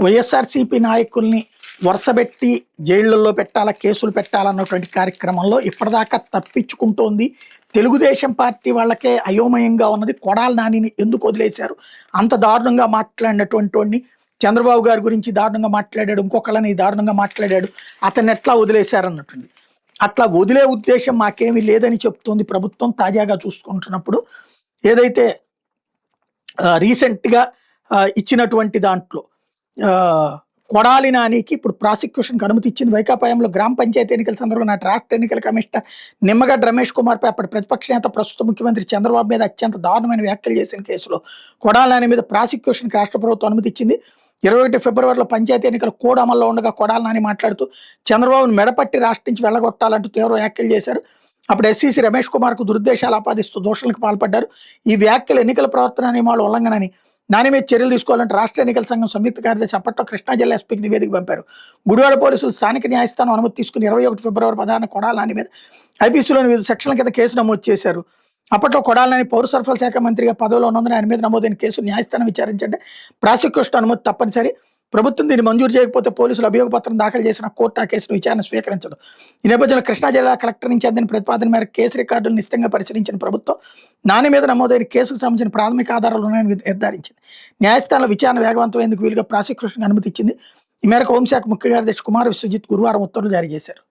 వైఎస్ఆర్సీపీ నాయకుల్ని వరుసబెట్టి జైళ్లలో పెట్టాలా, కేసులు పెట్టాలన్నటువంటి కార్యక్రమంలో ఇప్పటిదాకా తప్పించుకుంటోంది తెలుగుదేశం పార్టీ. వాళ్ళకే అయోమయంగా ఉన్నది కొడాలి నానిని ఎందుకు వదిలేశారు, అంత దారుణంగా మాట్లాడినటువంటి వాడిని, చంద్రబాబు గారి గురించి దారుణంగా మాట్లాడాడు, ఇంకొకళ్ళని దారుణంగా మాట్లాడాడు, అతన్ని ఎట్లా వదిలేశారు అన్నట్టుంది. అట్లా వదిలే ఉద్దేశం మాకేమీ లేదని చెప్తోంది ప్రభుత్వం. తాజాగా చూసుకుంటున్నప్పుడు ఏదైతే రీసెంట్గా ఇచ్చినటువంటి దాంట్లో కొడాలి నానికి ఇప్పుడు ప్రాసిక్యూషన్కి అనుమతి ఇచ్చింది. వైకాపాయంలో గ్రామ పంచాయతీ ఎన్నికల సందర్భంగా నాటి రాష్ట్ర ఎన్నికల కమిషనర్ నిమ్మగడ్డ రమేష్ కుమార్ పై అప్పటి ప్రతిపక్ష నేత ప్రస్తుత ముఖ్యమంత్రి చంద్రబాబు మీద అత్యంత దారుణమైన వ్యాఖ్యలు చేసిన కేసులో కొడాలి నాని మీద ప్రాసిక్యూషన్కి రాష్ట్ర ప్రభుత్వం అనుమతి ఇచ్చింది. 21 ఫిబ్రవరిలో పంచాయతీ ఎన్నికల కోడ్ అమల్లో ఉండగా కొడాలి నాని మాట్లాడుతూ చంద్రబాబును మెడపట్టి రాష్ట్రం నుంచి వెళ్ళగొట్టాలంటూ తీవ్ర వ్యాఖ్యలు చేశారు. అప్పుడు ఎస్సీసీ రమేష్ కుమార్కు దురుద్దేశాలు ఆపాదిస్తూ దోషులకు పాల్పడ్డారు. ఈ వ్యాఖ్యలు ఎన్నికల ప్రవర్తన నియమాలు ఉల్లంఘనని, నాని మీద చర్యలు తీసుకోవాలంటే రాష్ట్ర ఎన్నికల సంఘం సంయుక్త కార్యదర్శి అప్పట్లో కృష్ణా జిల్లా ఎస్పీకి నివేదిక పంపారు. గుడివాడ పోలీసులు స్థానిక న్యాయస్థానం అనుమతి తీసుకుని 21 ఫిబ్రవరి 16 కొడాలి నాని మీద ఐపీసీలోని వివిధ సెక్షన్ల కింద కేసు నమోదు చేశారు. అప్పట్లో కొడాలి నాని పౌర సరఫరాల శాఖ మంత్రిగా పదవిలో ఉన్నందున ఆయన మీద నమోదైన కేసు న్యాయస్థానం విచారించంటే ప్రాసిక్యూషన్ అనుమతి తప్పనిసరి. ప్రభుత్వం దీన్ని మంజూరు చేయకపోతే పోలీసులు అభియోగ పత్రం దాఖలు చేసిన కోర్టు ఆ కేసును విచారణ స్వీకరించదు. ఈ నేపథ్యంలో కృష్ణా జిల్లా కలెక్టర్ నుంచి అందిన ప్రతిపాదన మేరకు కేసు రికార్డులు నిశ్చితంగా పరిశీలించిన ప్రభుత్వం నాని మీద నమోదైన కేసుకు సంబంధించిన ప్రాథమిక ఆధారాలు ఉన్నాయని నిర్ధారించింది. న్యాయస్థానంలో విచారణ వేగవంతమయ్యేందుకు వీలుగా ప్రాసిక్యూషన్కి అనుమతి ఇచ్చింది. ఈ మేరకు హోంశాఖ ముఖ్య కార్యదర్శి కుమార్ విశ్వజిత్ గురువారం ఉత్తర్వులు జారీ చేశారు.